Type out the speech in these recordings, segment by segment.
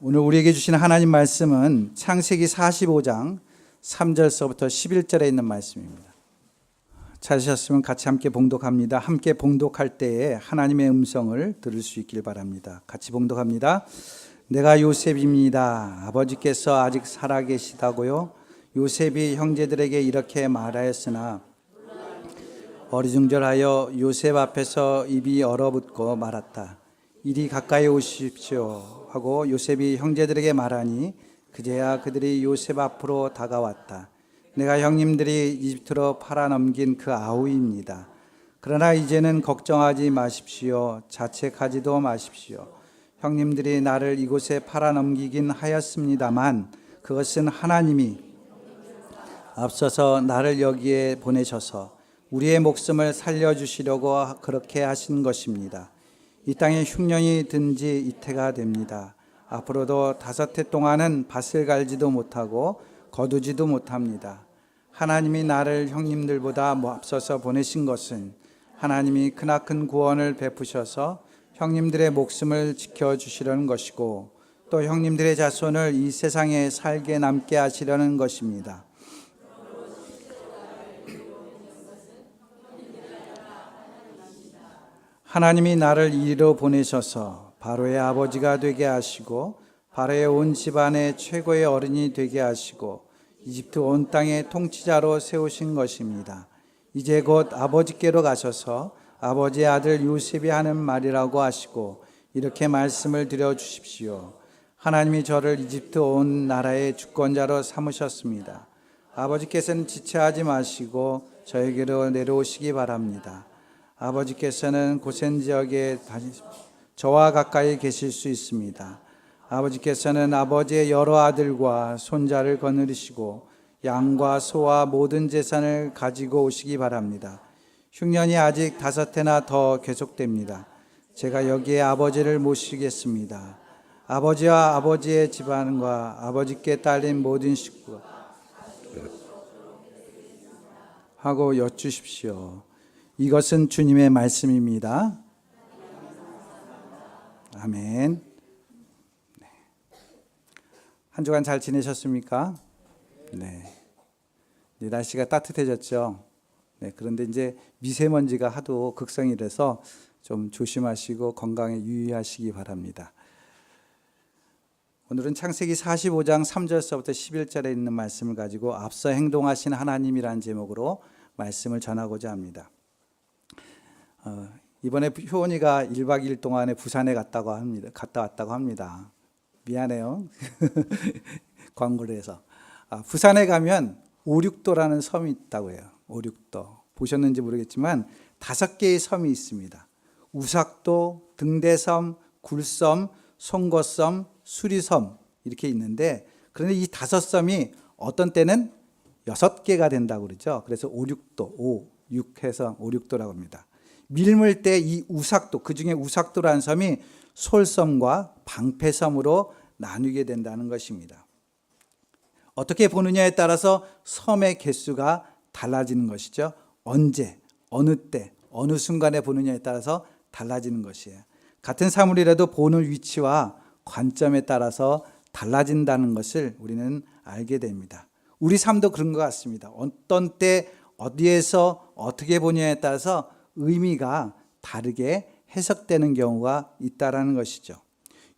오늘 우리에게 주신 하나님 말씀은 창세기 45장 3절서부터 11절에 있는 말씀입니다. 찾으셨으면 같이 함께 봉독합니다. 함께 봉독할 때에 하나님의 음성을 들을 수 있길 바랍니다. 같이 봉독합니다. 내가 요셉입니다. 아버지께서 아직 살아계시다고요? 요셉이 형제들에게 이렇게 말하였으나 어리둥절하여 요셉 앞에서 입이 얼어붙고 말았다. 이리 가까이 오십시오 하고 요셉이 형제들에게 말하니 그제야 그들이 요셉 앞으로 다가왔다. 내가 형님들이 이집트로 팔아넘긴 그 아우입니다. 그러나 이제는 걱정하지 마십시오. 자책하지도 마십시오. 형님들이 나를 이곳에 팔아넘기긴 하였습니다만 그것은 하나님이 앞서서 나를 여기에 보내셔서 우리의 목숨을 살려주시려고 그렇게 하신 것입니다. 이 땅에 흉년이 든 지 이태가 됩니다. 앞으로도 5해 동안은 밭을 갈지도 못하고 거두지도 못합니다. 하나님이 나를 형님들보다 앞서서 보내신 것은 하나님이 크나큰 구원을 베푸셔서 형님들의 목숨을 지켜주시려는 것이고 또 형님들의 자손을 이 세상에 살게 남게 하시려는 것입니다. 하나님이 나를 이리로 보내셔서 바로의 아버지가 되게 하시고 바로의 온 집안의 최고의 어른이 되게 하시고 이집트 온 땅의 통치자로 세우신 것입니다. 이제 곧 아버지께로 가셔서 아버지의 아들 요셉이 하는 말이라고 하시고 이렇게 말씀을 드려 주십시오. 하나님이 저를 이집트 온 나라의 주권자로 삼으셨습니다. 아버지께서는 지체하지 마시고 저에게로 내려오시기 바랍니다. 아버지께서는 고센 지역에 저와 가까이 계실 수 있습니다. 아버지께서는 아버지의 여러 아들과 손자를 거느리시고 양과 소와 모든 재산을 가지고 오시기 바랍니다. 흉년이 아직 5해나 더 계속됩니다. 제가 여기에 아버지를 모시겠습니다. 아버지와 아버지의 집안과 아버지께 딸린 모든 식구 하고 여쭈십시오. 이것은 주님의 말씀입니다. 아멘. 네. 한 주간 잘 지내셨습니까? 네. 날씨가 따뜻해졌죠. 네. 그런데 이제 미세먼지가 하도 극성이 돼서 좀 조심하시고 건강에 유의하시기 바랍니다. 오늘은 창세기 45장 3절서부터 11절에 있는 말씀을 가지고 앞서 행동하신 하나님이라는 제목으로 말씀을 전하고자 합니다. 이번에 효원이가 1박 2일 동안에 부산에 갔다 왔다고 합니다. 미안해요. 광고를 해서. 부산에 가면 오륙도라는 섬이 있다고 해요. 오륙도. 보셨는지 모르겠지만 5개의 섬이 있습니다. 우삭도, 등대섬, 굴섬, 송거섬, 수리섬 이렇게 있는데 그런데 이 5섬이 어떤 때는 6개가 된다고 그러죠. 그래서 오륙도, 6해서 오륙도라고 합니다. 밀물 때 이 우삭도, 그 중에 우삭도라는 섬이 솔섬과 방패섬으로 나누게 된다는 것입니다. 어떻게 보느냐에 따라서 섬의 개수가 달라지는 것이죠. 언제, 어느 때, 어느 순간에 보느냐에 따라서 달라지는 것이에요. 같은 사물이라도 보는 위치와 관점에 따라서 달라진다는 것을 우리는 알게 됩니다. 우리 삶도 그런 것 같습니다. 어떤 때, 어디에서 어떻게 보느냐에 따라서 의미가 다르게 해석되는 경우가 있다라는 것이죠.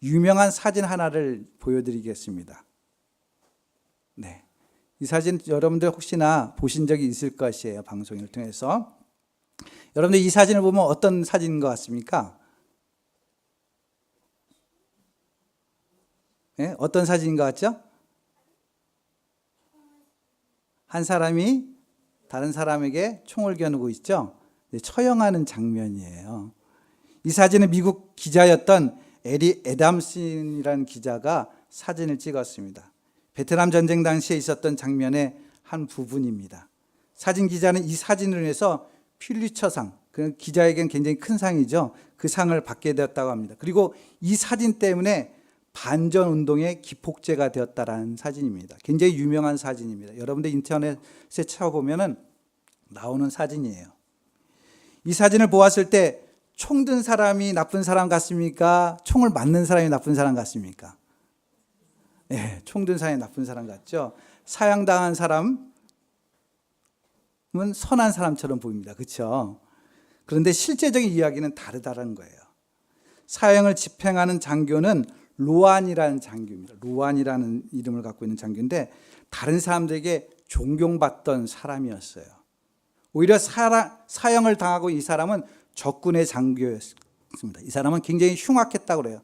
유명한 사진 하나를 보여드리겠습니다. 네, 이 사진 여러분들 혹시나 보신 적이 있을 것이에요. 방송을 통해서. 여러분들 이 사진을 보면 어떤 사진인 것 같습니까? 네? 어떤 사진인 것 같죠? 한 사람이 다른 사람에게 총을 겨누고 있죠. 처형하는 장면이에요. 이 사진은 미국 기자였던 에리 애담슨이라는 기자가 사진을 찍었습니다. 베트남 전쟁 당시에 있었던 장면의 한 부분입니다. 사진 기자는 이 사진을 위해서 퓰리처상, 그 기자에겐 굉장히 큰 상이죠. 그 상을 받게 되었다고 합니다. 그리고 이 사진 때문에 반전 운동의 기폭제가 되었다라는 사진입니다. 굉장히 유명한 사진입니다. 여러분들 인터넷에 찾아보면 나오는 사진이에요. 이 사진을 보았을 때 총 든 사람이 나쁜 사람 같습니까? 총을 맞는 사람이 나쁜 사람 같습니까? 예, 총든 사람이 나쁜 사람 같죠. 사형당한 사람은 선한 사람처럼 보입니다. 그렇죠? 그런데 실제적인 이야기는 다르다는 거예요. 사형을 집행하는 장교는 로안이라는 장교입니다. 로안이라는 이름을 갖고 있는 장교인데 다른 사람들에게 존경받던 사람이었어요. 오히려 사형을 당하고 이 사람은 적군의 장교였습니다. 이 사람은 굉장히 흉악했다고 그래요.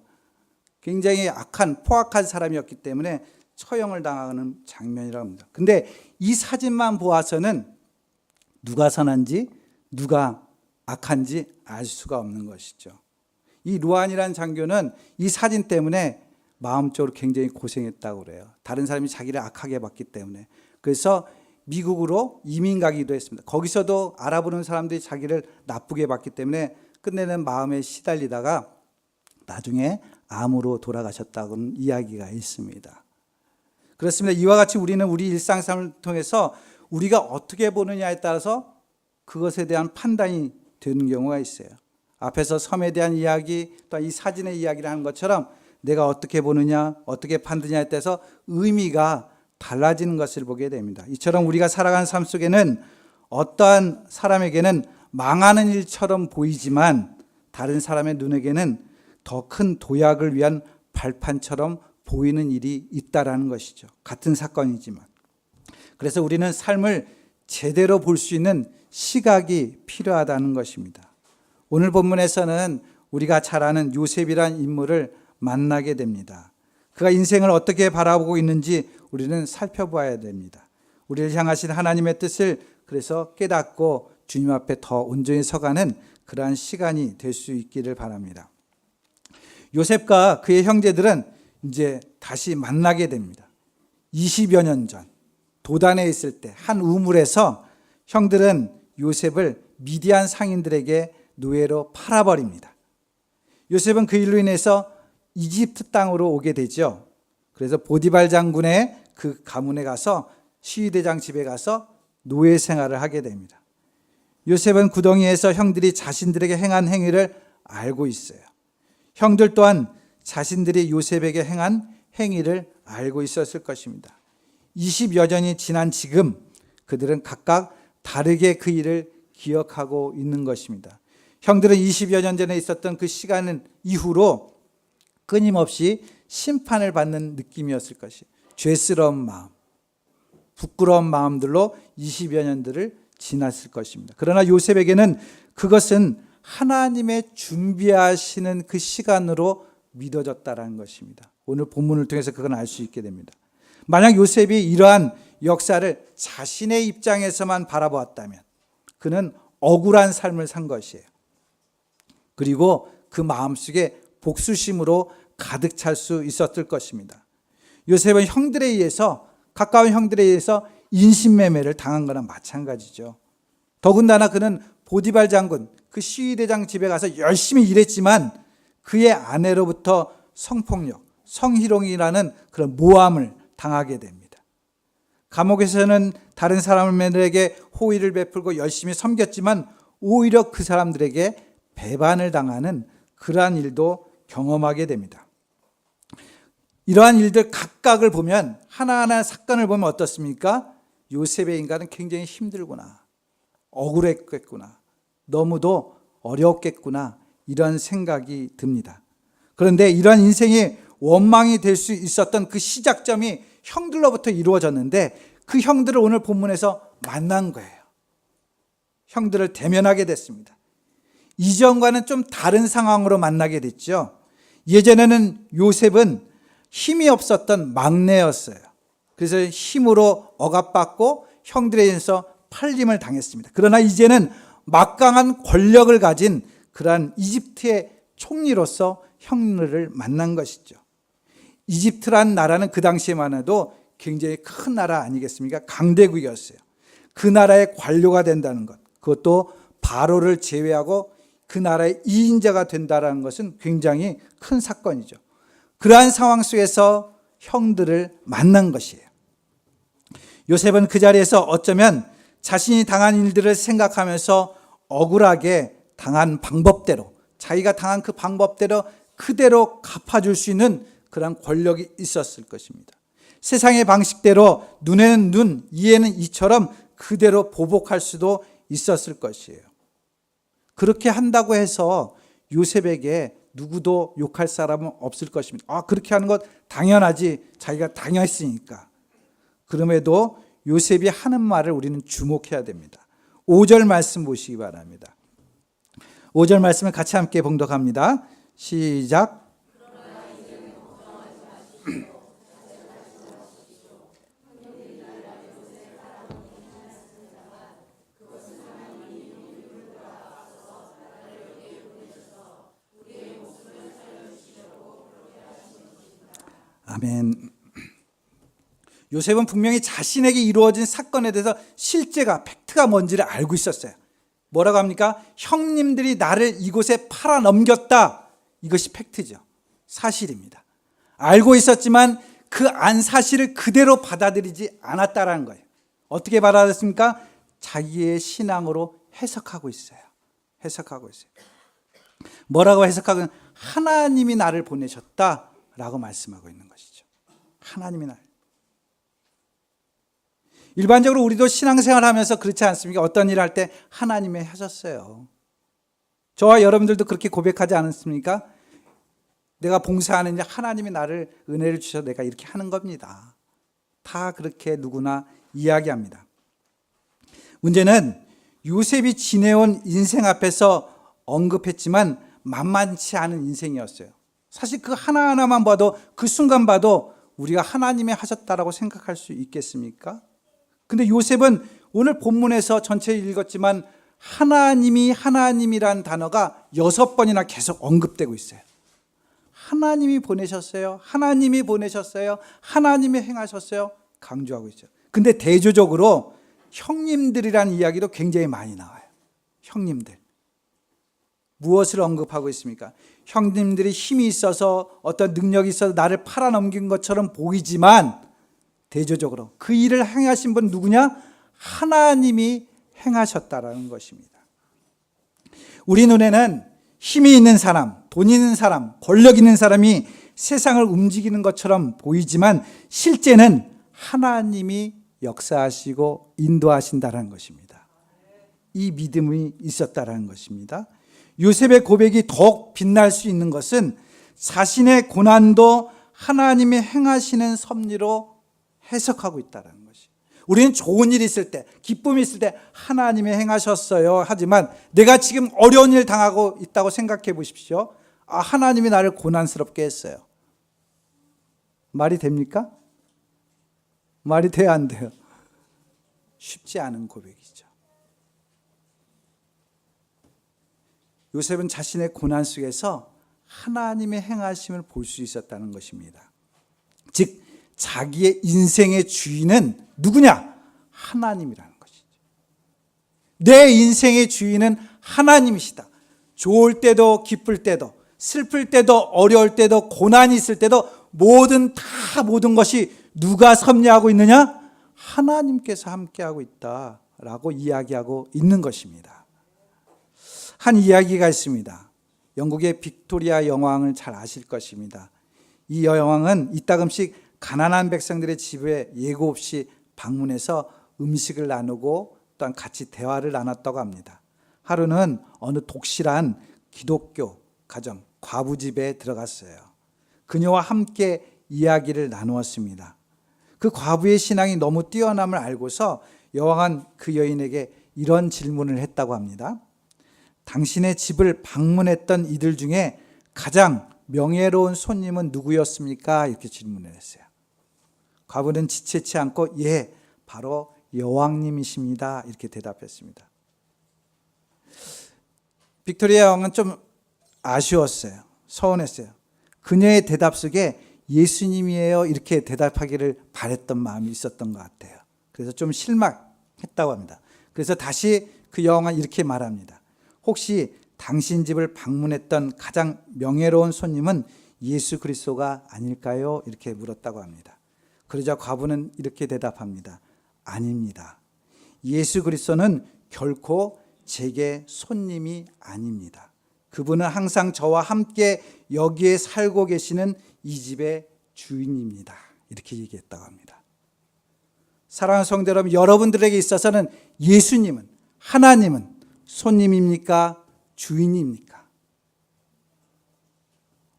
굉장히 악한 포악한 사람이었기 때문에 처형을 당하는 장면이라고 합니다. 근데 이 사진만 보아서는 누가 선한지 누가 악한지 알 수가 없는 것이죠. 이 루안이라는 장교는 이 사진 때문에 마음적으로 굉장히 고생했다고 그래요. 다른 사람이 자기를 악하게 봤기 때문에. 그래서 미국으로 이민 가기도 했습니다. 거기서도 알아보는 사람들이 자기를 나쁘게 봤기 때문에 끝내는 마음에 시달리다가 나중에 암으로 돌아가셨다고는 이야기가 있습니다. 그렇습니다. 이와 같이 우리는 우리 일상생활을 통해서 우리가 어떻게 보느냐에 따라서 그것에 대한 판단이 되는 경우가 있어요. 앞에서 섬에 대한 이야기, 또 이 사진의 이야기를 하는 것처럼 내가 어떻게 보느냐, 어떻게 판단하냐에 따라서 의미가 달라지는 것을 보게 됩니다. 이처럼 우리가 살아가는 삶 속에는 어떠한 사람에게는 망하는 일처럼 보이지만 다른 사람의 눈에게는 더 큰 도약을 위한 발판처럼 보이는 일이 있다라는 것이죠. 같은 사건이지만. 그래서 우리는 삶을 제대로 볼 수 있는 시각이 필요하다는 것입니다. 오늘 본문에서는 우리가 잘 아는 요셉이란 인물을 만나게 됩니다. 그가 인생을 어떻게 바라보고 있는지 우리는 살펴봐야 됩니다. 우리를 향하신 하나님의 뜻을 그래서 깨닫고 주님 앞에 더 온전히 서가는 그러한 시간이 될 수 있기를 바랍니다. 요셉과 그의 형제들은 이제 다시 만나게 됩니다. 20여 년 전 도단에 있을 때 한 우물에서 형들은 요셉을 미디안 상인들에게 노예로 팔아버립니다. 요셉은 그 일로 인해서 이집트 땅으로 오게 되죠. 그래서 보디발 장군의 그 가문에 가서 시위대장 집에 가서 노예 생활을 하게 됩니다. 요셉은 구덩이에서 형들이 자신들에게 행한 행위를 알고 있어요. 형들 또한 자신들이 요셉에게 행한 행위를 알고 있었을 것입니다. 20여 년이 지난 지금 그들은 각각 다르게 그 일을 기억하고 있는 것입니다. 형들은 20여 년 전에 있었던 그 시간 이후로 끊임없이 심판을 받는 느낌이었을 것이에요. 죄스러운 마음, 부끄러운 마음들로 20여 년들을 지났을 것입니다. 그러나 요셉에게는 그것은 하나님의 준비하시는 그 시간으로 믿어졌다는 것입니다. 오늘 본문을 통해서 그건 알 수 있게 됩니다. 만약 요셉이 이러한 역사를 자신의 입장에서만 바라보았다면 그는 억울한 삶을 산 것이에요. 그리고 그 마음속에 복수심으로 가득 찰 수 있었을 것입니다. 요셉은 형들에 의해서, 가까운 형들에 의해서 인신매매를 당한 거나 마찬가지죠. 더군다나 그는 보디발 장군, 그 시위대장 집에 가서 열심히 일했지만 그의 아내로부터 성폭력, 성희롱이라는 그런 모함을 당하게 됩니다. 감옥에서는 다른 사람들에게 호의를 베풀고 열심히 섬겼지만 오히려 그 사람들에게 배반을 당하는 그러한 일도 경험하게 됩니다. 이러한 일들 각각을 보면 하나하나 사건을 보면 어떻습니까? 요셉의 인간은 굉장히 힘들구나, 억울했겠구나, 너무도 어려웠겠구나 이런 생각이 듭니다. 그런데 이러한 인생이 원망이 될 수 있었던 그 시작점이 형들로부터 이루어졌는데 그 형들을 오늘 본문에서 만난 거예요. 형들을 대면하게 됐습니다. 이전과는 좀 다른 상황으로 만나게 됐죠. 예전에는 요셉은 힘이 없었던 막내였어요. 그래서 힘으로 억압받고 형들에 의해서 팔림을 당했습니다. 그러나 이제는 막강한 권력을 가진 그러한 이집트의 총리로서 형들을 만난 것이죠. 이집트란 나라는 그 당시에만 해도 굉장히 큰 나라 아니겠습니까? 강대국이었어요. 그 나라의 관료가 된다는 것, 그것도 바로를 제외하고 그 나라의 2인자가 된다는 것은 굉장히 큰 사건이죠. 그러한 상황 속에서 형들을 만난 것이에요. 요셉은 그 자리에서 어쩌면 자신이 당한 일들을 생각하면서 억울하게 당한 방법대로, 자기가 당한 그 방법대로 그대로 갚아줄 수 있는 그런 권력이 있었을 것입니다. 세상의 방식대로 눈에는 눈, 이에는 이처럼 그대로 보복할 수도 있었을 것이에요. 그렇게 한다고 해서 요셉에게 누구도 욕할 사람은 없을 것입니다. 그렇게 하는 것 당연하지. 자기가 당했으니까. 그럼에도 요셉이 하는 말을 우리는 주목해야 됩니다. 5절 말씀 보시기 바랍니다. 5절 말씀을 같이 함께 봉독합니다. 시작. 아멘. 요셉은 분명히 자신에게 이루어진 사건에 대해서 실제가 팩트가 뭔지를 알고 있었어요. 뭐라고 합니까? 형님들이 나를 이곳에 팔아 넘겼다. 이것이 팩트죠. 사실입니다. 알고 있었지만 그 안 사실을 그대로 받아들이지 않았다라는 거예요. 어떻게 받아들였습니까? 자기의 신앙으로 해석하고 있어요. 해석하고 있어요. 뭐라고 해석하고 있는? 하나님이 나를 보내셨다라고 말씀하고 있는 것이죠. 하나님이 나를. 일반적으로 우리도 신앙생활 하면서 그렇지 않습니까? 어떤 일을 할 때 하나님이 하셨어요. 저와 여러분들도 그렇게 고백하지 않았습니까? 내가 봉사하는 일 하나님이 나를 은혜를 주셔서 내가 이렇게 하는 겁니다. 다 그렇게 누구나 이야기합니다. 문제는 요셉이 지내온 인생 앞에서 언급했지만 만만치 않은 인생이었어요. 사실 그 하나하나만 봐도 그 순간 봐도 우리가 하나님이 하셨다라고 생각할 수 있겠습니까? 근데 요셉은 오늘 본문에서 전체 읽었지만 하나님이란 단어가 6번이나 계속 언급되고 있어요. 하나님이 보내셨어요. 하나님이 보내셨어요. 하나님이 행하셨어요. 강조하고 있죠. 근데 대조적으로 형님들이라는 이야기도 굉장히 많이 나와요. 형님들. 무엇을 언급하고 있습니까? 형님들이 힘이 있어서 어떤 능력이 있어서 나를 팔아넘긴 것처럼 보이지만 대조적으로 그 일을 행하신 분 누구냐? 하나님이 행하셨다라는 것입니다. 우리 눈에는 힘이 있는 사람, 돈 있는 사람, 권력 있는 사람이 세상을 움직이는 것처럼 보이지만 실제는 하나님이 역사하시고 인도하신다는 것입니다. 이 믿음이 있었다는 것입니다. 요셉의 고백이 더욱 빛날 수 있는 것은 자신의 고난도 하나님이 행하시는 섭리로 해석하고 있다는 것이. 우리는 좋은 일이 있을 때, 기쁨이 있을 때 하나님이 행하셨어요. 하지만 내가 지금 어려운 일 당하고 있다고 생각해 보십시오. 하나님이 나를 고난스럽게 했어요. 말이 됩니까? 말이 돼야 안 돼요? 쉽지 않은 고백이죠. 요셉은 자신의 고난 속에서 하나님의 행하심을 볼 수 있었다는 것입니다. 즉 자기의 인생의 주인은 누구냐? 하나님이라는 것이죠. 내 인생의 주인은 하나님이시다. 좋을 때도 기쁠 때도 슬플 때도 어려울 때도 고난이 있을 때도 모든 것이 누가 섭리하고 있느냐? 하나님께서 함께하고 있다라고 이야기하고 있는 것입니다. 한 이야기가 있습니다. 영국의 빅토리아 여왕을 잘 아실 것입니다. 이 여왕은 이따금씩 가난한 백성들의 집에 예고 없이 방문해서 음식을 나누고 또한 같이 대화를 나눴다고 합니다. 하루는 어느 독실한 기독교 가정 과부 집에 들어갔어요. 그녀와 함께 이야기를 나누었습니다. 그 과부의 신앙이 너무 뛰어남을 알고서 여왕은 그 여인에게 이런 질문을 했다고 합니다. 당신의 집을 방문했던 이들 중에 가장 명예로운 손님은 누구였습니까? 이렇게 질문을 했어요. 과부는 지체치 않고 예, 바로 여왕님이십니다. 이렇게 대답했습니다. 빅토리아 여왕은 좀 아쉬웠어요. 서운했어요. 그녀의 대답 속에 예수님이에요 이렇게 대답하기를 바랬던 마음이 있었던 것 같아요. 그래서 좀 실망했다고 합니다. 그래서 다시 그 여왕은 이렇게 말합니다. 혹시 당신 집을 방문했던 가장 명예로운 손님은 예수 그리스도가 아닐까요? 이렇게 물었다고 합니다. 그러자 과부는 이렇게 대답합니다. 아닙니다. 예수 그리스도는 결코 제게 손님이 아닙니다. 그분은 항상 저와 함께 여기에 살고 계시는 이 집의 주인입니다. 이렇게 얘기했다고 합니다. 사랑하는 성도 여러분, 여러분들에게 있어서는 예수님은, 하나님은 손님입니까? 주인입니까?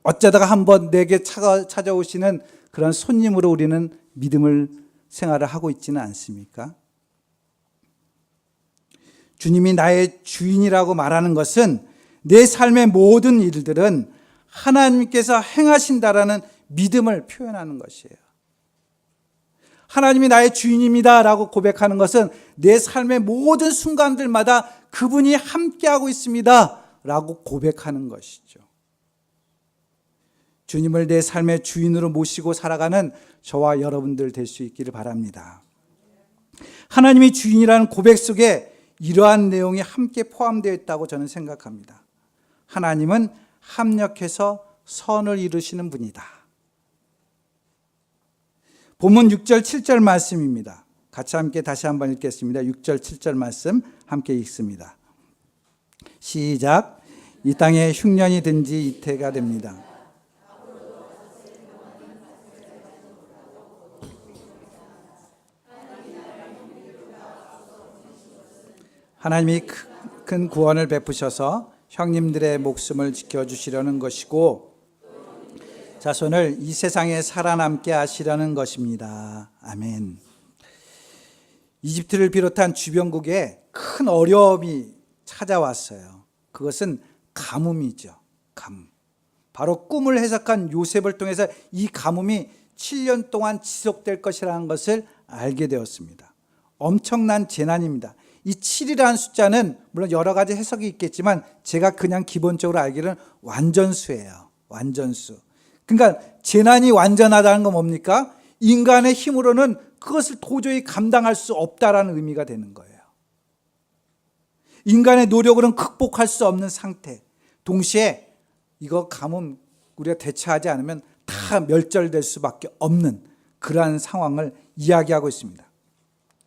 어쩌다가 한번 내게 찾아오시는 그런 손님으로 우리는 믿음을 생활을 하고 있지는 않습니까? 주님이 나의 주인이라고 말하는 것은 내 삶의 모든 일들은 하나님께서 행하신다라는 믿음을 표현하는 것이에요. 하나님이 나의 주인입니다 라고 고백하는 것은 내 삶의 모든 순간들마다 그분이 함께하고 있습니다 라고 고백하는 것이죠. 주님을 내 삶의 주인으로 모시고 살아가는 저와 여러분들 될 수 있기를 바랍니다. 하나님이 주인이라는 고백 속에 이러한 내용이 함께 포함되어 있다고 저는 생각합니다. 하나님은 합력해서 선을 이루시는 분이다. 본문 6절 7절 말씀입니다. 같이 함께 다시 한번 읽겠습니다. 6절 7절 말씀 함께 읽습니다. 시작. 이 땅에 흉년이 든 지 이태가 됩니다. 하나님이 큰 구원을 베푸셔서 형님들의 목숨을 지켜주시려는 것이고 자손을 이 세상에 살아남게 하시려는 것입니다. 아멘. 이집트를 비롯한 주변국에 큰 어려움이 찾아왔어요. 그것은 가뭄이죠. 가뭄. 바로 꿈을 해석한 요셉을 통해서 이 가뭄이 7년 동안 지속될 것이라는 것을 알게 되었습니다. 엄청난 재난입니다. 이 7이라는 숫자는 물론 여러 가지 해석이 있겠지만 제가 그냥 기본적으로 알기로는 완전수예요. 완전수. 그러니까 재난이 완전하다는 건 뭡니까? 인간의 힘으로는 그것을 도저히 감당할 수 없다라는 의미가 되는 거예요. 인간의 노력으로는 극복할 수 없는 상태. 동시에 이거 가뭄 우리가 대처하지 않으면 다 멸절될 수밖에 없는 그러한 상황을 이야기하고 있습니다.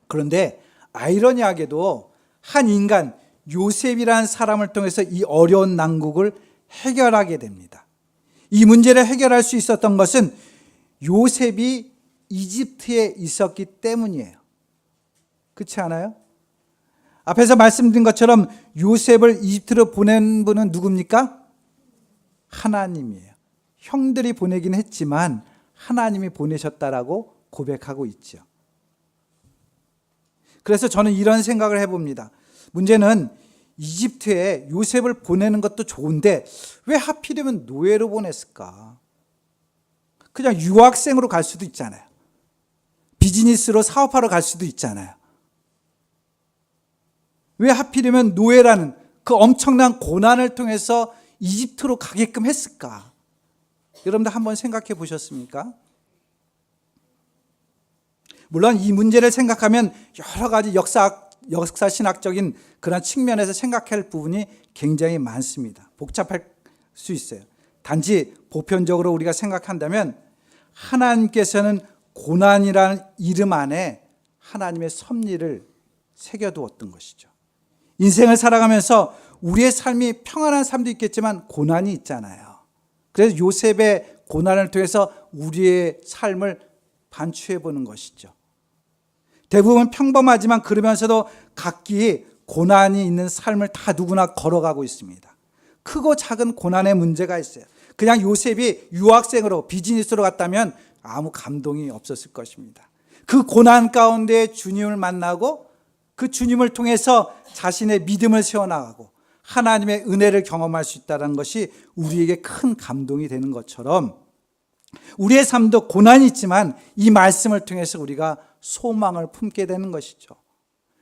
그런데 아이러니하게도 한 인간 요셉이라는 사람을 통해서 이 어려운 난국을 해결하게 됩니다. 이 문제를 해결할 수 있었던 것은 요셉이 이집트에 있었기 때문이에요. 그렇지 않아요? 앞에서 말씀드린 것처럼 요셉을 이집트로 보낸 분은 누굽니까? 하나님이에요. 형들이 보내긴 했지만 하나님이 보내셨다라고 고백하고 있죠. 그래서 저는 이런 생각을 해봅니다. 문제는 이집트에 요셉을 보내는 것도 좋은데 왜 하필이면 노예로 보냈을까? 그냥 유학생으로 갈 수도 있잖아요. 비즈니스로 사업하러 갈 수도 있잖아요. 왜 하필이면 노예라는 그 엄청난 고난을 통해서 이집트로 가게끔 했을까? 여러분들 한번 생각해 보셨습니까? 물론 이 문제를 생각하면 여러 가지 역사신학적인 그런 측면에서 생각할 부분이 굉장히 많습니다. 복잡할 수 있어요. 단지 보편적으로 우리가 생각한다면 하나님께서는 고난이라는 이름 안에 하나님의 섭리를 새겨두었던 것이죠. 인생을 살아가면서 우리의 삶이 평안한 삶도 있겠지만 고난이 있잖아요. 그래서 요셉의 고난을 통해서 우리의 삶을 반추해 보는 것이죠. 대부분 평범하지만 그러면서도 각기 고난이 있는 삶을 다 누구나 걸어가고 있습니다. 크고 작은 고난의 문제가 있어요. 그냥 요셉이 유학생으로 비즈니스로 갔다면 아무 감동이 없었을 것입니다. 그 고난 가운데 주님을 만나고 그 주님을 통해서 자신의 믿음을 세워나가고 하나님의 은혜를 경험할 수 있다는 것이 우리에게 큰 감동이 되는 것처럼 우리의 삶도 고난이 있지만 이 말씀을 통해서 우리가 소망을 품게 되는 것이죠.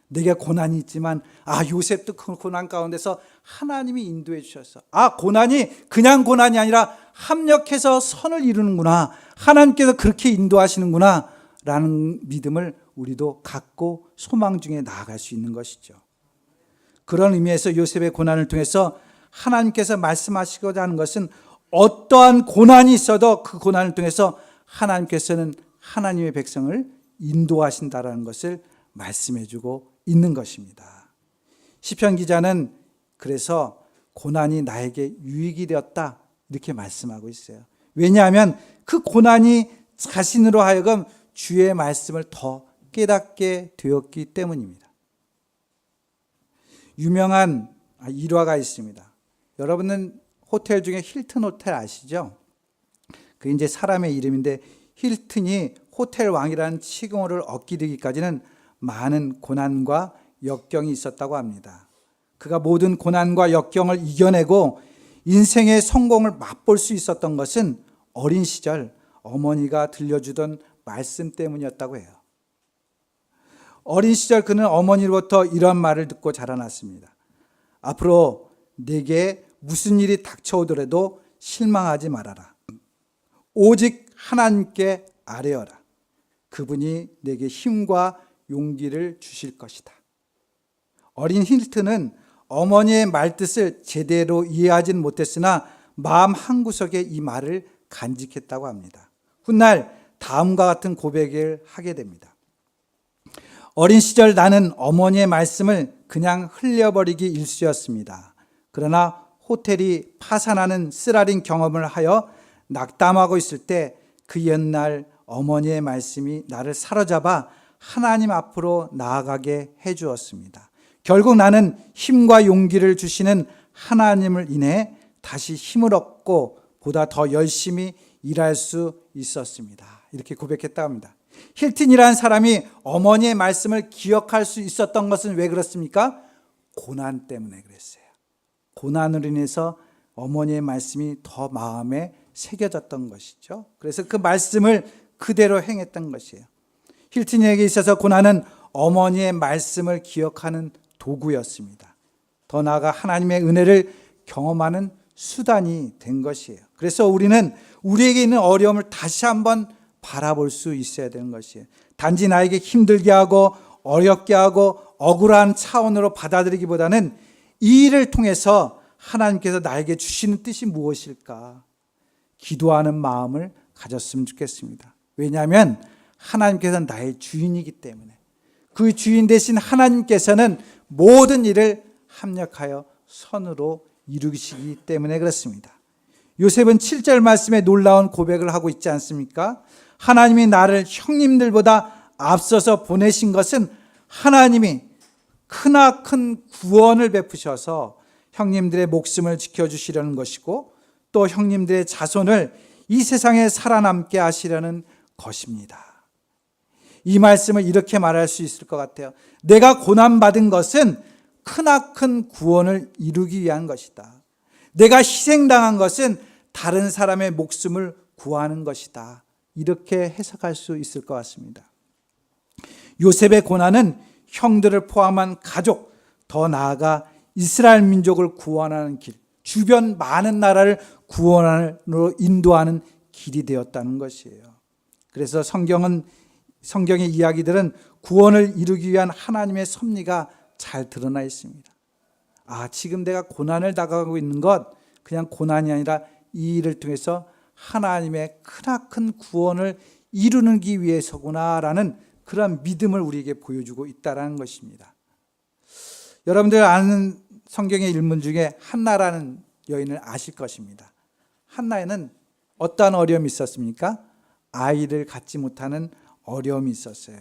내게 고난이 있지만 요셉도 그 고난 가운데서 하나님이 인도해 주셔서 고난이 그냥 고난이 아니라 합력해서 선을 이루는구나, 하나님께서 그렇게 인도하시는구나 라는 믿음을 우리도 갖고 소망 중에 나아갈 수 있는 것이죠. 그런 의미에서 요셉의 고난을 통해서 하나님께서 말씀하시고자 하는 것은 어떠한 고난이 있어도 그 고난을 통해서 하나님께서는 하나님의 백성을 인도하신다라는 것을 말씀해 주고 있는 것입니다. 시편 기자는 그래서 고난이 나에게 유익이 되었다. 이렇게 말씀하고 있어요. 왜냐하면 그 고난이 자신으로 하여금 주의 말씀을 더 깨닫게 되었기 때문입니다. 유명한 일화가 있습니다. 여러분은 호텔 중에 힐튼 호텔 아시죠? 그 이제 사람의 이름인데 힐튼이 호텔 왕이라는 칭호를 얻게 되기까지는 많은 고난과 역경이 있었다고 합니다. 그가 모든 고난과 역경을 이겨내고 인생의 성공을 맛볼 수 있었던 것은 어린 시절 어머니가 들려주던 말씀 때문이었다고 해요. 어린 시절 그는 어머니로부터 이런 말을 듣고 자라났습니다. 앞으로 내게 무슨 일이 닥쳐오더라도 실망하지 말아라. 오직 하나님께 아뢰어라. 그분이 내게 힘과 용기를 주실 것이다. 어린 힐튼은 어머니의 말뜻을 제대로 이해하진 못했으나 마음 한구석에 이 말을 간직했다고 합니다. 훗날 다음과 같은 고백을 하게 됩니다. 어린 시절 나는 어머니의 말씀을 그냥 흘려버리기 일쑤였습니다. 그러나 호텔이 파산하는 쓰라린 경험을 하여 낙담하고 있을 때 그 옛날 어머니의 말씀이 나를 사로잡아 하나님 앞으로 나아가게 해주었습니다. 결국 나는 힘과 용기를 주시는 하나님을 인해 다시 힘을 얻고 보다 더 열심히 일할 수 있었습니다. 이렇게 고백했다고 합니다. 힐튼이라는 사람이 어머니의 말씀을 기억할 수 있었던 것은 왜 그렇습니까? 고난 때문에 그랬어요. 고난으로 인해서 어머니의 말씀이 더 마음에 새겨졌던 것이죠. 그래서 그 말씀을 그대로 행했던 것이에요. 힐튼에게 있어서 고난은 어머니의 말씀을 기억하는 도구였습니다. 더 나아가 하나님의 은혜를 경험하는 수단이 된 것이에요. 그래서 우리는 우리에게 있는 어려움을 다시 한번 바라볼 수 있어야 되는 것이에요. 단지 나에게 힘들게 하고 어렵게 하고 억울한 차원으로 받아들이기보다는 이 일을 통해서 하나님께서 나에게 주시는 뜻이 무엇일까? 기도하는 마음을 가졌으면 좋겠습니다. 왜냐하면 하나님께서는 나의 주인이기 때문에 그 주인 대신 하나님께서는 모든 일을 합력하여 선으로 이루시기 때문에 그렇습니다. 요셉은 7절 말씀에 놀라운 고백을 하고 있지 않습니까? 하나님이 나를 형님들보다 앞서서 보내신 것은 하나님이 크나큰 구원을 베푸셔서 형님들의 목숨을 지켜주시려는 것이고 또 형님들의 자손을 이 세상에 살아남게 하시려는 것입니다. 이 말씀을 이렇게 말할 수 있을 것 같아요. 내가 고난받은 것은 크나큰 구원을 이루기 위한 것이다. 내가 희생당한 것은 다른 사람의 목숨을 구하는 것이다. 이렇게 해석할 수 있을 것 같습니다. 요셉의 고난은 형들을 포함한 가족, 더 나아가 이스라엘 민족을 구원하는 길, 주변 많은 나라를 구원으로 인도하는 길이 되었다는 것이에요. 그래서 성경의 이야기들은 구원을 이루기 위한 하나님의 섭리가 잘 드러나 있습니다. 지금 내가 고난을 당하고 있는 것 그냥 고난이 아니라 이 일을 통해서 하나님의 크나큰 구원을 이루기 위해서구나라는 그런 믿음을 우리에게 보여주고 있다는 것입니다. 여러분들 아는 성경의 인물 중에 한나라는 여인을 아실 것입니다. 한나에는 어떠한 어려움이 있었습니까? 아이를 갖지 못하는 어려움이 있었어요.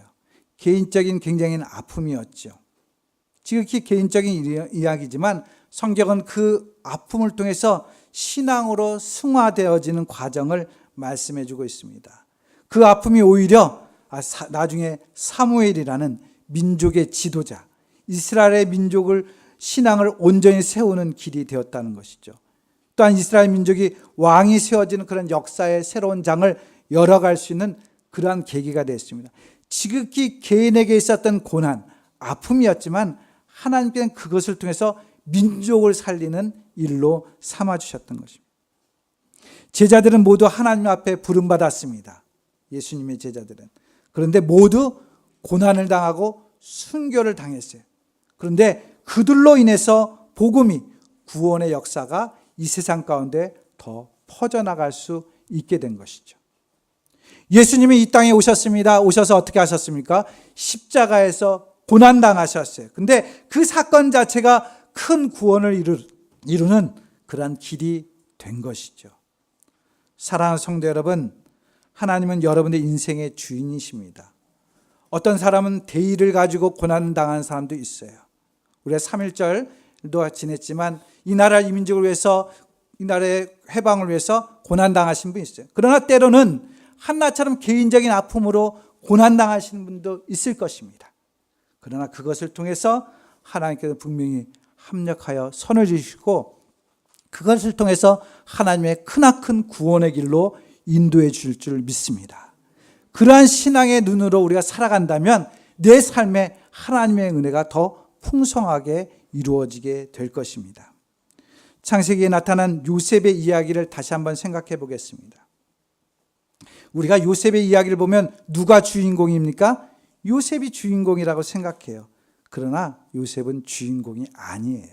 개인적인 굉장히 아픔이었죠. 지극히 개인적인 이야기지만 성경은 그 아픔을 통해서 신앙으로 승화되어지는 과정을 말씀해 주고 있습니다. 그 아픔이 오히려 나중에 사무엘이라는 민족의 지도자, 이스라엘의 민족을 신앙을 온전히 세우는 길이 되었다는 것이죠. 또한 이스라엘 민족이 왕이 세워지는 그런 역사의 새로운 장을 열어갈 수 있는 그러한 계기가 됐습니다. 지극히 개인에게 있었던 고난, 아픔이었지만 하나님께는 그것을 통해서 민족을 살리는 일로 삼아주셨던 것입니다. 제자들은 모두 하나님 앞에 부름받았습니다. 예수님의 제자들은. 그런데 모두 고난을 당하고 순교를 당했어요. 그런데 그들로 인해서 복음이, 구원의 역사가 이 세상 가운데 더 퍼져나갈 수 있게 된 것이죠. 예수님이 이 땅에 오셨습니다. 오셔서 어떻게 하셨습니까? 십자가에서 고난당하셨어요. 근데 그 사건 자체가 큰 구원을 이루는 그러한 길이 된 것이죠. 사랑하는 성도 여러분, 하나님은 여러분의 인생의 주인이십니다. 어떤 사람은 대의를 가지고 고난당하는 사람도 있어요. 우리가 3.1절도 지냈지만 이 나라 이 민족을 위해서, 이 나라의 해방을 위해서 고난당하신 분이 있어요. 그러나 때로는 한나처럼 개인적인 아픔으로 고난당하시는 분도 있을 것입니다. 그러나 그것을 통해서 하나님께서 분명히 합력하여 선을 주시고 그것을 통해서 하나님의 크나큰 구원의 길로 인도해 줄 줄 믿습니다. 그러한 신앙의 눈으로 우리가 살아간다면 내 삶에 하나님의 은혜가 더 풍성하게 이루어지게 될 것입니다. 창세기에 나타난 요셉의 이야기를 다시 한번 생각해 보겠습니다. 우리가 요셉의 이야기를 보면 누가 주인공입니까? 요셉이 주인공이라고 생각해요. 그러나 요셉은 주인공이 아니에요.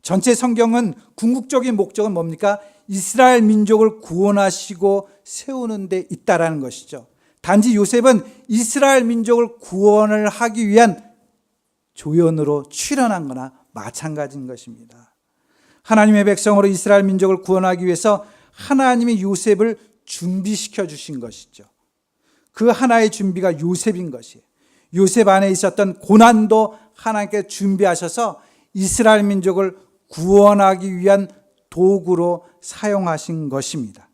전체 성경은 궁극적인 목적은 뭡니까? 이스라엘 민족을 구원하시고 세우는 데 있다라는 것이죠. 단지 요셉은 이스라엘 민족을 구원을 하기 위한 조연으로 출연한 거나 마찬가지인 것입니다. 하나님의 백성으로 이스라엘 민족을 구원하기 위해서 하나님이 요셉을 준비시켜 주신 것이죠. 그 하나의 준비가 요셉인 것이에요. 요셉 안에 있었던 고난도 하나님께 준비하셔서 이스라엘 민족을 구원하기 위한 도구로 사용하신 것입니다.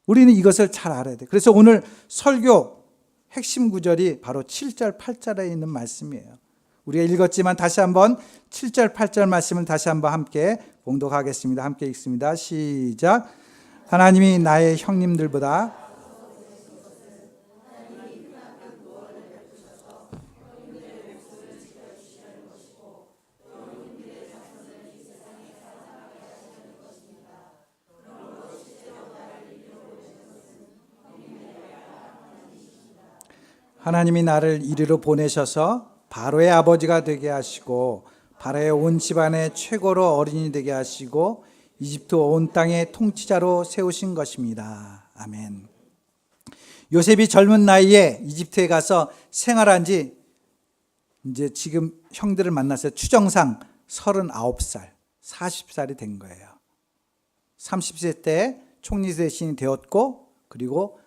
우리는 이것을 잘 알아야 돼요. 그래서 오늘 설교 핵심 구절이 바로 7절, 8절에 있는 말씀이에요. 우리가 읽었지만 다시 한번 7절, 8절 말씀을 다시 한번 함께 봉독하겠습니다. 함께 읽습니다. 시작. 하나님이 나의 형님들보다 하나님이 나를 이리로 보내셔서 바로의 아버지가 되게 하시고 바로의 온 집안의 최고로 어린이 되게 하시고 이집트 온 땅의 통치자로 세우신 것입니다. 아멘. 요셉이 젊은 나이에 이집트에 가서 생활한 지 이제 지금 형들을 만나서 추정상 39살, 40살이 된 거예요. 30세 때 총리 대신이 되었고 그리고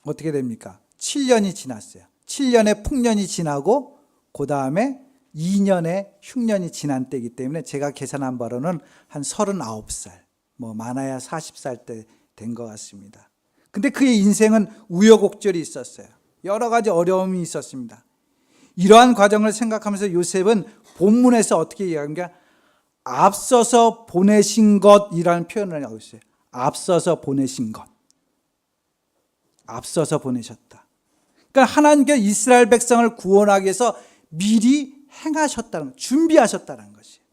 어떻게 됩니까? 7년이 지났어요. 7년의 풍년이 지나고 그 다음에 2년의 흉년이 지난 때이기 때문에 제가 계산한 바로는 한 39살, 많아야 40살 때 된 것 같습니다. 근데 그의 인생은 우여곡절이 있었어요. 여러 가지 어려움이 있었습니다. 이러한 과정을 생각하면서 요셉은 본문에서 어떻게 이야기하는가? 앞서서 보내신 것이라는 표현을 하고 있어요. 앞서서 보내신 것. 앞서서 보내셨다. 그러니까 하나님께서 이스라엘 백성을 구원하기 위해서 미리 행하셨다는 것, 준비하셨다는 것이에요.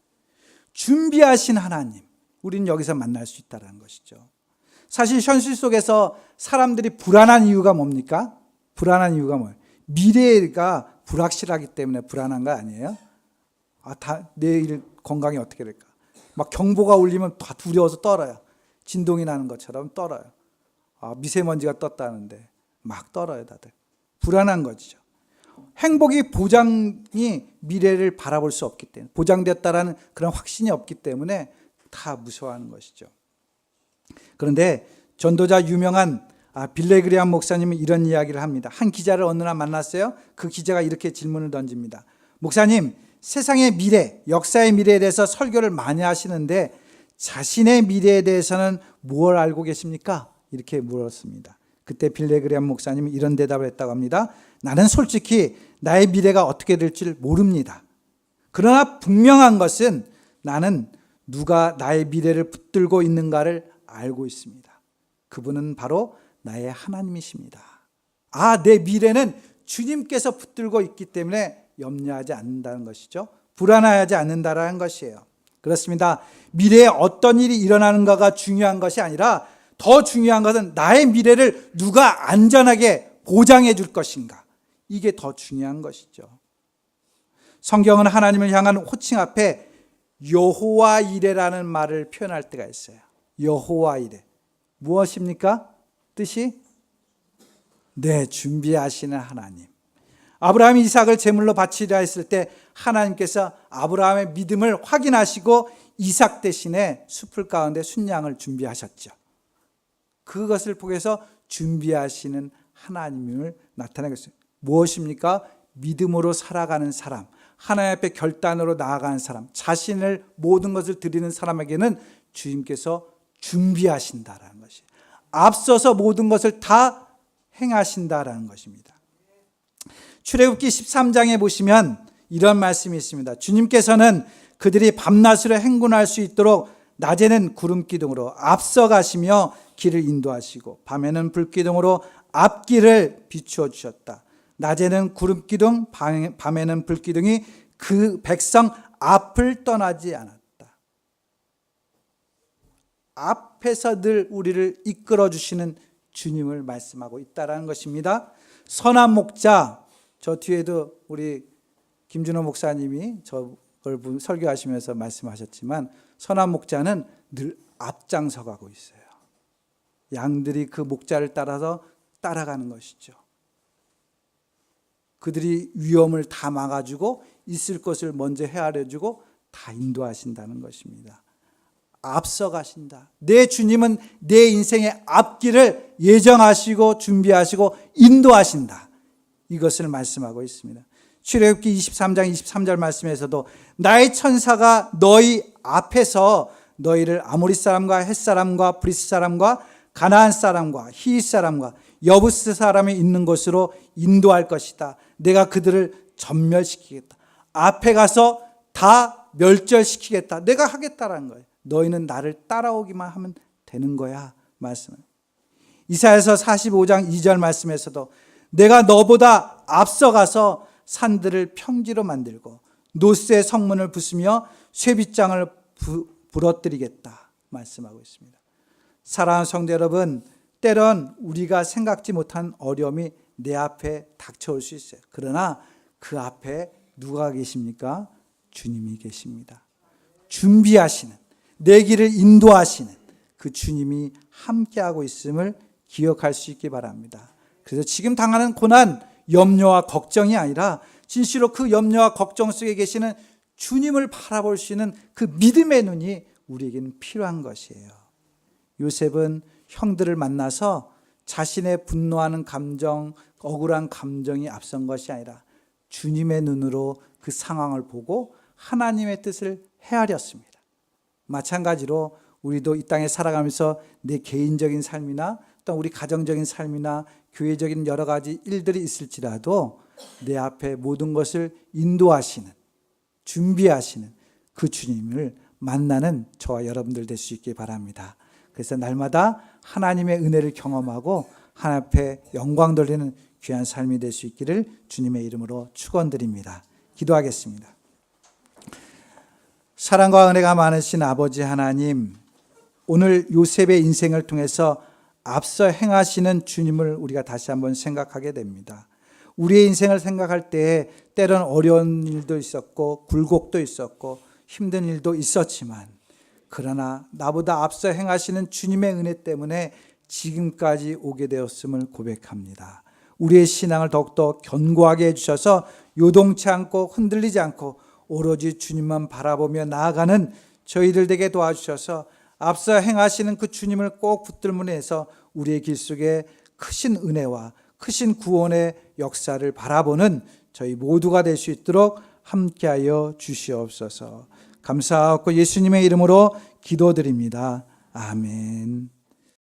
준비하신 하나님, 우리는 여기서 만날 수 있다는 것이죠. 사실 현실 속에서 사람들이 불안한 이유가 뭡니까? 불안한 이유가 뭐예요? 미래가 불확실하기 때문에 불안한 거 아니에요? 내일 건강이 어떻게 될까? 막 경보가 울리면 다 두려워서 떨어요. 진동이 나는 것처럼 떨어요. 미세먼지가 떴다는데 막 떨어요, 다들. 불안한 거죠. 행복이 보장이 미래를 바라볼 수 없기 때문에, 보장됐다라는 그런 확신이 없기 때문에 다 무서워하는 것이죠. 그런데 전도자 유명한 빌레그리암 목사님은 이런 이야기를 합니다. 한 기자를 어느 날 만났어요. 그 기자가 이렇게 질문을 던집니다. 목사님, 세상의 미래, 역사의 미래에 대해서 설교를 많이 하시는데 자신의 미래에 대해서는 무엇을 알고 계십니까? 이렇게 물었습니다. 그때 빌레그리암 목사님이 이런 대답을 했다고 합니다. 나는 솔직히 나의 미래가 어떻게 될지 모릅니다. 그러나 분명한 것은 나는 누가 나의 미래를 붙들고 있는가를 알고 있습니다. 그분은 바로 나의 하나님이십니다. 내 미래는 주님께서 붙들고 있기 때문에 염려하지 않는다는 것이죠. 불안해하지 않는다는 것이에요. 그렇습니다. 미래에 어떤 일이 일어나는가가 중요한 것이 아니라 더 중요한 것은 나의 미래를 누가 안전하게 보장해 줄 것인가. 이게 더 중요한 것이죠. 성경은 하나님을 향한 호칭 앞에 여호와 이레라는 말을 표현할 때가 있어요. 여호와 이레. 무엇입니까? 뜻이? 네, 준비하시는 하나님. 아브라함이 이삭을 제물로 바치려 했을 때 하나님께서 아브라함의 믿음을 확인하시고 이삭 대신에 숲을 가운데 순양을 준비하셨죠. 그것을 보고서 준비하시는 하나님을 나타내겠어요. 무엇입니까? 믿음으로 살아가는 사람, 하나님 앞에 결단으로 나아가는 사람, 자신을 모든 것을 드리는 사람에게는 주님께서 준비하신다라는 것이, 앞서서 모든 것을 다 행하신다라는 것입니다. 출애굽기 13장에 보시면 이런 말씀이 있습니다. 주님께서는 그들이 밤낮으로 행군할 수 있도록 낮에는 구름 기둥으로 앞서 가시며 길을 인도하시고 밤에는 불 기둥으로 앞길을 비추어 주셨다. 낮에는 구름 기둥, 밤에는 불 기둥이 그 백성 앞을 떠나지 않았다. 앞에서 늘 우리를 이끌어 주시는 주님을 말씀하고 있다라는 것입니다. 선한 목자, 저 뒤에도 우리 김준호 목사님이 저걸 설교하시면서 말씀하셨지만 선한 목자는 늘 앞장서 가고 있어요. 양들이 그 목자를 따라서 따라가는 것이죠. 그들이 위험을 다 막아주고 있을 것을 먼저 헤아려주고 다 인도하신다는 것입니다. 앞서 가신다. 내 주님은 내 인생의 앞길을 예정하시고 준비하시고 인도하신다. 이것을 말씀하고 있습니다. 출애굽기 23장 23절 말씀에서도 나의 천사가 너희 앞에서 너희를 아모리 사람과 헷 사람과 브리스 사람과 가나안 사람과 히윗 사람과 여부스 사람이 있는 곳으로 인도할 것이다. 내가 그들을 전멸시키겠다. 앞에 가서 다 멸절시키겠다. 내가 하겠다라는 거예요. 너희는 나를 따라오기만 하면 되는 거야. 말씀. 이사야서 45장 2절 말씀에서도 내가 너보다 앞서가서 산들을 평지로 만들고 노스의 성문을 부수며 쇠빗장을 부러뜨리겠다 말씀하고 있습니다. 사랑하는 성도 여러분, 때론 우리가 생각지 못한 어려움이 내 앞에 닥쳐올 수 있어요. 그러나 그 앞에 누가 계십니까? 주님이 계십니다. 준비하시는, 내 길을 인도하시는 그 주님이 함께하고 있음을 기억할 수 있기 바랍니다. 그래서 지금 당하는 고난, 염려와 걱정이 아니라 진실로 그 염려와 걱정 속에 계시는 주님을 바라볼 수 있는 그 믿음의 눈이 우리에게는 필요한 것이에요. 요셉은 형들을 만나서 자신의 분노하는 감정, 억울한 감정이 앞선 것이 아니라 주님의 눈으로 그 상황을 보고 하나님의 뜻을 헤아렸습니다. 마찬가지로 우리도 이 땅에 살아가면서 내 개인적인 삶이나 또 우리 가정적인 삶이나 교회적인 여러 가지 일들이 있을지라도 내 앞에 모든 것을 인도하시는, 준비하시는 그 주님을 만나는 저와 여러분들 될 수 있기 바랍니다. 그래서 날마다 하나님의 은혜를 경험하고 하나님 앞에 영광 돌리는 귀한 삶이 될 수 있기를 주님의 이름으로 축원드립니다. 기도하겠습니다. 사랑과 은혜가 많으신 아버지 하나님, 오늘 요셉의 인생을 통해서 앞서 행하시는 주님을 우리가 다시 한번 생각하게 됩니다. 우리의 인생을 생각할 때 때론 어려운 일도 있었고 굴곡도 있었고 힘든 일도 있었지만 그러나 나보다 앞서 행하시는 주님의 은혜 때문에 지금까지 오게 되었음을 고백합니다. 우리의 신앙을 더욱더 견고하게 해주셔서 요동치 않고 흔들리지 않고 오로지 주님만 바라보며 나아가는 저희들 되게 도와주셔서 앞서 행하시는 그 주님을 꼭 붙들므로 해서 우리의 길 속에 크신 은혜와 크신 구원의 역사를 바라보는 저희 모두가 될 수 있도록 함께하여 주시옵소서. 감사하고 예수님의 이름으로 기도드립니다. 아멘.